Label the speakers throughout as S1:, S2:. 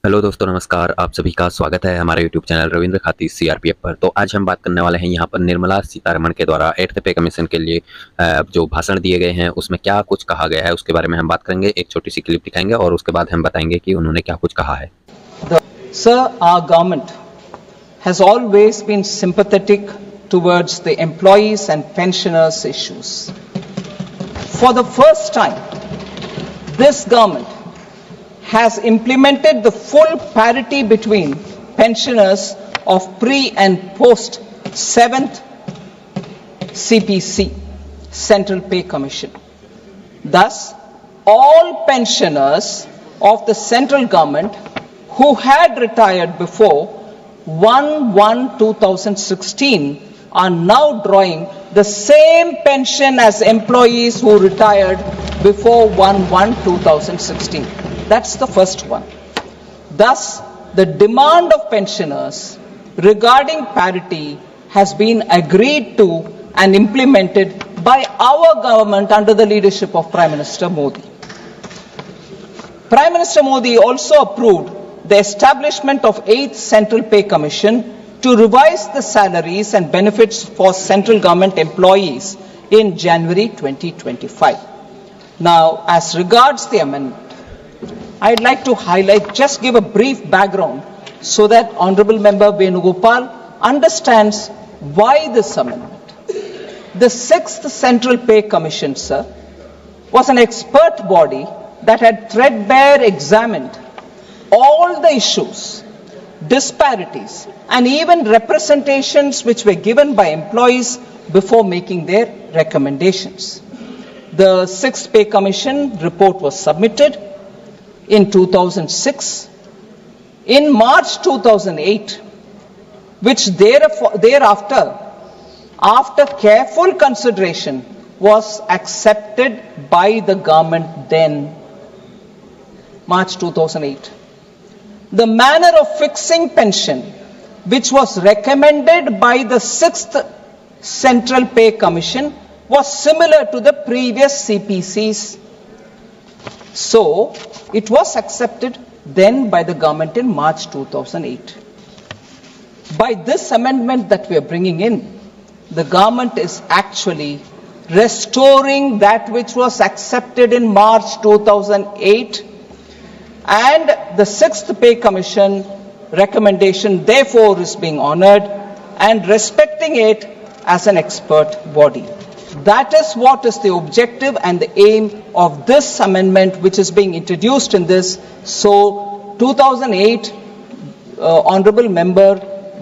S1: Hello दोस्तों, नमस्कार। आप सभी का स्वागत है हमारे यूट्यूब चैनल रविंद्र खाती सीआरपीएफ पर। तो आज हम बात करने वाले हैं यहाँ पर निर्मला सीतारमण के द्वारा 8th पे कमीशन के लिए जो भाषण दिए गए हैं उसमें क्या कुछ कहा गया है उसके बारे में हम बात करेंगे। एक छोटी सी क्लिप दिखाएंगे और उसके बाद हम बताएंगे कि उन्होंने क्या कुछ कहा है।
S2: Sir, our government has always been sympathetic towards the employees and pensioners issues. For the first time, this government has implemented the full parity between pensioners of pre and post 7th CPC, Central Pay Commission. Thus, all pensioners of the central government who had retired before 1/1/2016 are now drawing the same pension as employees who retired before 1/1/2016. That's the first one. Thus, the demand of pensioners regarding parity has been agreed to and implemented by our government under the leadership of Prime Minister Modi. Prime Minister Modi also approved the establishment of 8th Central Pay Commission to revise the salaries and benefits for central government employees in January 2025. Now, as regards the amendment, I'd like to highlight, just give a brief background so that Honorable Member Venugopal understands why this amendment. The 6th Central Pay Commission, sir, was an expert body that had threadbare examined all the issues, disparities, and even representations which were given by employees before making their recommendations. The 6th Pay Commission report was submitted in 2006. In March 2008, which thereafter, after careful consideration, was accepted by the government then, March 2008. The manner of fixing pension, which was recommended by the 6th Central Pay Commission, was similar to the previous CPCs. So, it was accepted then by the government in March 2008. By this amendment that we are bringing in, the government is actually restoring that which was accepted in March 2008, and the 6th Pay Commission recommendation therefore is being honored and respecting it as an expert body. That is what is the objective and the aim of this amendment which is being introduced in this. So 2008, Honorable Member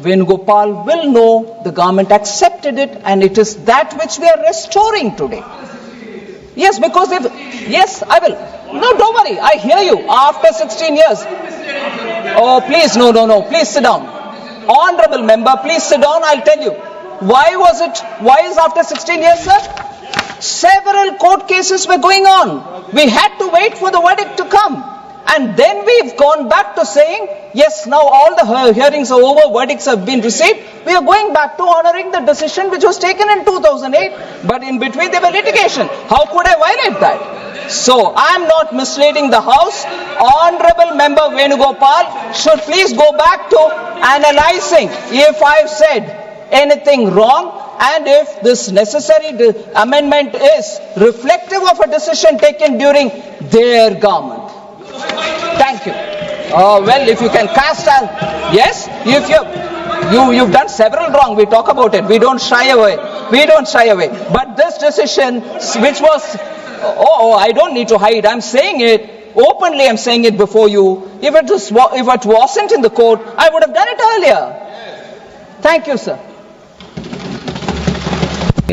S2: Venugopal will know the government accepted it, and it is that which we are restoring today. Yes, because yes, I will. No, don't worry. I hear you. After 16 years. Oh, please, no. Please sit down. Honorable member, please sit down. I'll tell you. Why is after 16 years, sir? Several court cases were going on. We had to wait for the verdict to come. And then we've gone back to saying, yes, now all the hearings are over, verdicts have been received. We are going back to honoring the decision which was taken in 2008. But in between there were litigation. How could I violate that? So, I am not misleading the House. Honorable Member Venugopal should please go back to analyzing if I've said anything wrong, and if this necessary amendment is reflective of a decision taken during their government. Thank you. Well, if you can cast an yes, if you've done several wrong, we talk about it. We don't shy away. But this decision, which was, I don't need to hide. I'm saying it openly. I'm saying it before you. If it wasn't in the court, I would have done it earlier. Thank you, sir.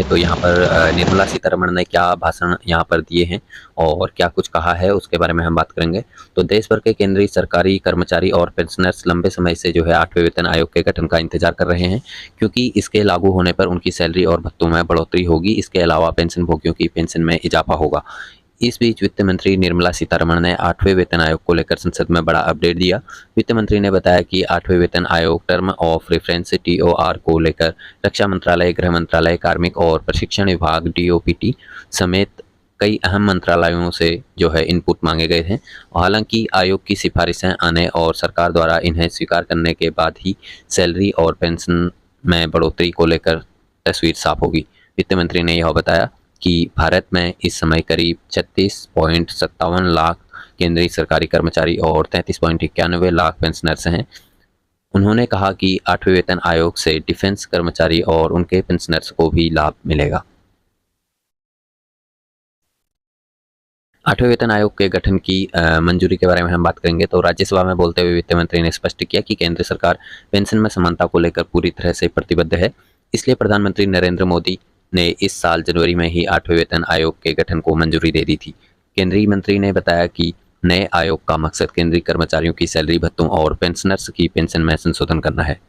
S1: तो यहाँ पर निर्मला सीतारमण ने क्या भाषण यहाँ पर दिए हैं और क्या कुछ कहा है उसके बारे में हम बात करेंगे। तो देश भर के केंद्रीय सरकारी कर्मचारी और पेंशनर्स लंबे समय से जो है 8वें वेतन आयोग के गठन का इंतजार कर रहे हैं, क्योंकि इसके लागू होने पर उनकी सैलरी और भत्तों में बढ़ोतरी होगी। इसके अलावा पेंशन भोगियों की पेंशन में इजाफा होगा। इस बीच वित्त मंत्री निर्मला सीतारमण ने 8वें वेतन आयोग को लेकर संसद में बड़ा अपडेट दिया। वित्त मंत्री ने बताया कि 8वें वेतन आयोग टर्म ऑफ रेफरेंस TOR को लेकर रक्षा मंत्रालय, गृह मंत्रालय, कार्मिक और प्रशिक्षण विभाग DOPT समेत कई अहम मंत्रालयों से जो है इनपुट मांगे गए थे। हालांकि आयोग की सिफारिशें आने और सरकार द्वारा इन्हें स्वीकार करने के बाद ही सैलरी और पेंशन में बढ़ोतरी को लेकर तस्वीर साफ होगी। वित्त मंत्री ने यह बताया कि भारत में इस समय करीब 36.57 लाख केंद्रीय सरकारी कर्मचारी और 33.91 लाख पेंशनर्स हैं। उन्होंने कहा कि 8वें वेतन आयोग से डिफेंस कर्मचारी और उनके पेंशनर्स को भी लाभ मिलेगा। 8वें वेतन आयोग के गठन की मंजूरी के बारे में हम बात करेंगे तो राज्यसभा में बोलते हुए वित्त मंत्री ने स्पष्ट किया कि केंद्र सरकार पेंशन में समानता को लेकर पूरी तरह से प्रतिबद्ध है। इसलिए प्रधानमंत्री नरेंद्र मोदी ने इस साल जनवरी में ही 8वें वेतन आयोग के गठन को मंजूरी दे दी थी। केंद्रीय मंत्री ने बताया कि नए आयोग का मकसद केंद्रीय कर्मचारियों की सैलरी भत्तों और पेंशनर्स की पेंशन में संशोधन करना है।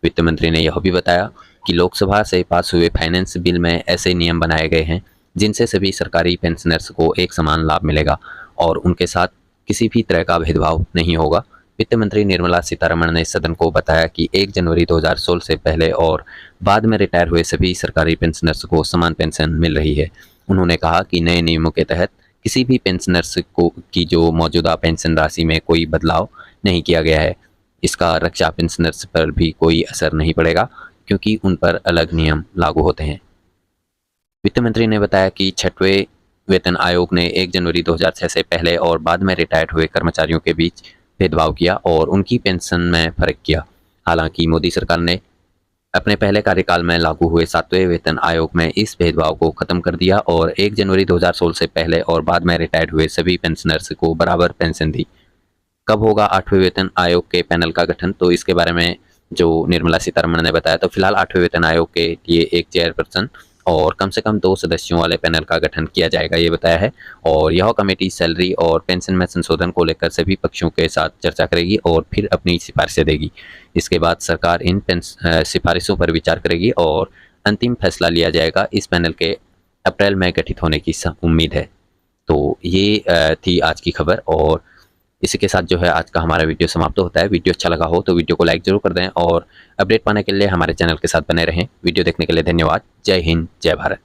S1: वित्त मंत्री ने यह भी बताया कि लोकसभा से पास हुए फाइनेंस बिल में ऐसे नियम बनाए गए हैं जिनसे सभी सरकारी पेंशनर्स को एक समान लाभ मिलेगा और उनके साथ किसी भी तरह का भेदभाव नहीं होगा। वित्त मंत्री निर्मला सीतारमण ने सदन को बताया कि 1 जनवरी 2016 से पहले और बाद में रिटायर हुए सभी सरकारी पेंशनर्स को समान पेंशन मिल रही है। उन्होंने कहा कि नए नियमों के तहत किसी भी पेंशनर्स को की जो मौजूदा पेंशन राशि में कोई बदलाव नहीं किया गया है। इसका रक्षा पेंशनर्स पर भी कोई असर नहीं पड़ेगा क्योंकि उन पर अलग नियम लागू होते हैं। वित्त मंत्री ने बताया कि 6वें वेतन आयोग ने 1 जनवरी 2006 से पहले और बाद में रिटायर्ड हुए कर्मचारियों के बीच भेदभाव किया और उनकी पेंशन में फर्क किया। हालांकि मोदी सरकार ने अपने पहले कार्यकाल में लागू हुए 7वें वेतन आयोग में इस भेदभाव को खत्म कर दिया और 1 जनवरी 2016 से पहले और बाद में रिटायर्ड हुए सभी पेंशनर्स को बराबर पेंशन दी। कब होगा 8वें वेतन आयोग के पैनल का गठन, तो इसके बारे में जो निर्मला सीतारमण ने बताया तो फिलहाल 8वें वेतन आयोग के लिए एक चेयरपर्सन और कम से कम 2 सदस्यों वाले पैनल का गठन किया जाएगा, ये बताया है। और यह कमेटी सैलरी और पेंशन में संशोधन को लेकर सभी पक्षों के साथ चर्चा करेगी और फिर अपनी सिफारिशें देगी। इसके बाद सरकार इन सिफारिशों पर विचार करेगी और अंतिम फैसला लिया जाएगा। इस पैनल के अप्रैल में गठित होने की उम्मीद है। तो ये थी आज की खबर और इसी के साथ जो है आज का हमारा वीडियो समाप्त होता है। वीडियो अच्छा लगा हो तो वीडियो को लाइक जरूर कर दें और अपडेट पाने के लिए हमारे चैनल के साथ बने रहें। वीडियो देखने के लिए धन्यवाद। जय हिंद, जय भारत।